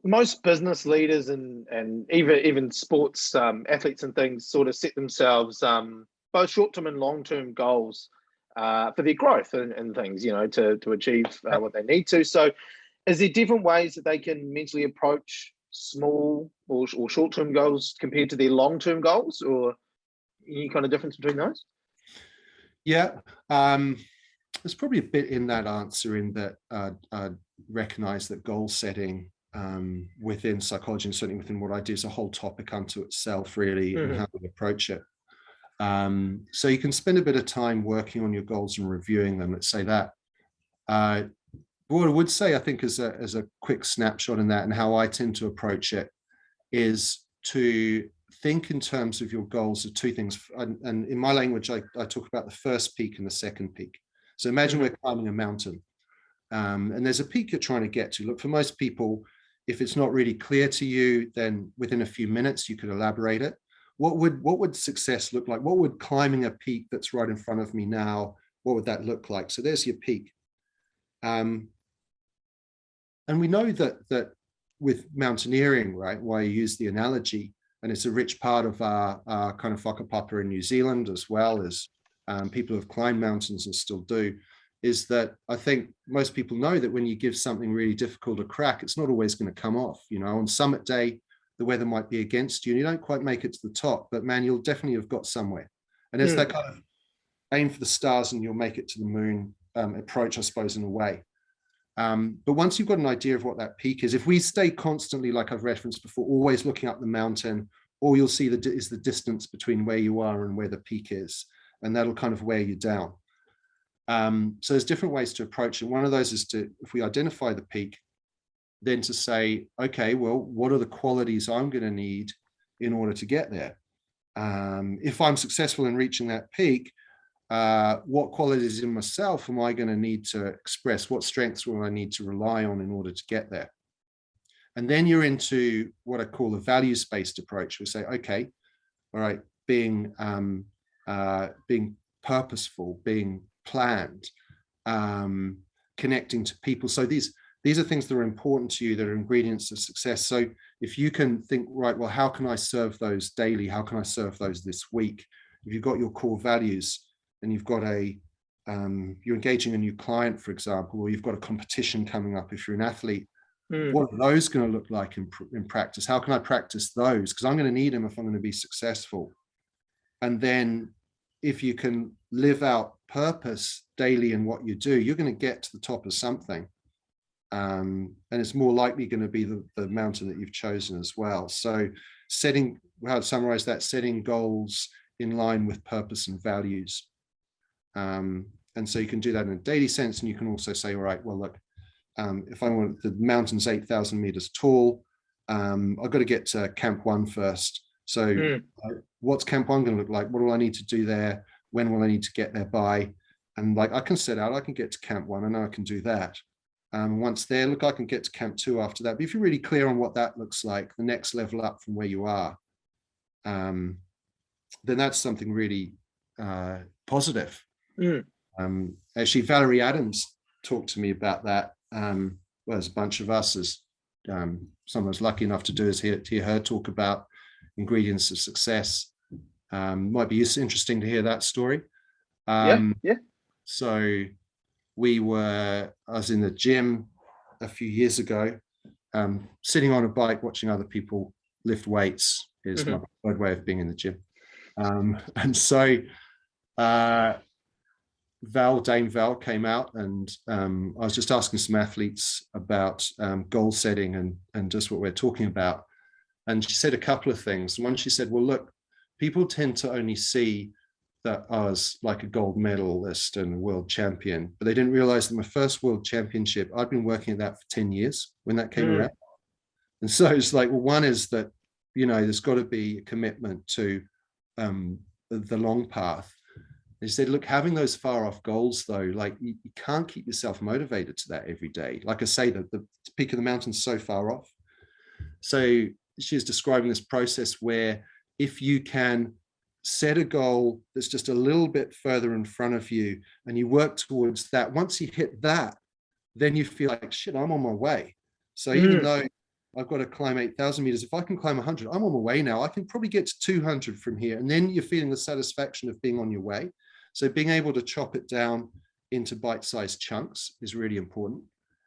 most business leaders and even sports athletes and things sort of set themselves both short-term and long-term goals for their growth and things, to achieve what they need to. So is there different ways that they can mentally approach small or short-term goals compared to their long-term goals, or any kind of difference between those? Yeah, there's probably a bit in that answer, in that I recognize that goal setting within psychology, and certainly within what I do, is a whole topic unto itself, really, and how we approach it. So you can spend a bit of time working on your goals and reviewing them. Let's say that. What I would say, I think, as a quick snapshot in that, and how I tend to approach it, is to think in terms of your goals of two things. And in my language, I talk about the first peak and the second peak. So imagine we're climbing a mountain, and there's a peak you're trying to get to. Look, for most people, if it's not really clear to you, then within a few minutes you could elaborate it. What would success look like? What would climbing a peak that's right in front of me now, what would that look like? So there's your peak. And we know that with mountaineering, right, why you use the analogy, and it's a rich part of our kind of whakapapa in New Zealand, as well as people who have climbed mountains and still do, is that I think most people know that when you give something really difficult a crack, it's not always going to come off. On summit day, the weather might be against you and you don't quite make it to the top, but man, you'll definitely have got somewhere. And it's that kind of aim for the stars and you'll make it to the moon approach, I suppose, in a way. But once you've got an idea of what that peak is, if we stay constantly, like I've referenced before, always looking up the mountain, all you'll see is the distance between where you are and where the peak is, and that'll kind of wear you down. So there's different ways to approach it. One of those is to, if we identify the peak, then to say, okay, well, what are the qualities I'm going to need in order to get there? If I'm successful in reaching that peak, what qualities in myself am I going to need to express? What strengths will I need to rely on in order to get there? And then you're into what I call a values-based approach. We say, okay, all right, being purposeful, being planned, connecting to people. So these are things that are important to you, that are ingredients of success. So if you can think, right, well, how can I serve those daily? How can I serve those this week? If you've got your core values and you've got you're engaging a new client, for example, or you've got a competition coming up, if you're an athlete, what are those going to look like in practice? How can I practice those? Because I'm going to need them if I'm going to be successful. And then if you can live out purpose daily in what you do, you're going to get to the top of something. And it's more likely going to be the mountain that you've chosen as well. So how to summarize that, setting goals in line with purpose and values. And so you can do that in a daily sense. And you can also say, all right, well, look, if I want, the mountain's 8,000 meters tall, I've got to get to Camp 1 first. So what's Camp 1 going to look like? What do I need to do there? When will I need to get there by? And like, I can set out, I can get to Camp 1. I know I can do that. Once there, look, I can get to Camp 2 after that. But if you're really clear on what that looks like, the next level up from where you are, then that's something really positive. Actually, Valerie Adams talked to me about that. Well, there's a bunch of us, as someone I was lucky enough to do, is hear her talk about ingredients of success. Might be interesting to hear that story. Yeah. So I was in the gym a few years ago, sitting on a bike, watching other people lift weights is my preferred way of being in the gym. And so Dame Val came out, and I was just asking some athletes about goal setting and just what we're talking about. And she said a couple of things. One, she said, well, look, people tend to only see that I was like a gold medalist and a world champion, but they didn't realize that my first world championship, I'd been working at that for 10 years when that came around. And so it's like, well, one is that, there's got to be a commitment to the long path. They said, look, having those far off goals, though, like you can't keep yourself motivated to that every day. Like I say, the peak of the mountain's so far off. So she's describing this process where if you can set a goal that's just a little bit further in front of you and you work towards that, once you hit that, then you feel like, shit, I'm on my way. So even though I've got to climb 8,000 meters. If I can climb 100, I'm on my way now. I can probably get to 200 from here. And then you're feeling the satisfaction of being on your way. So being able to chop it down into bite-sized chunks is really important.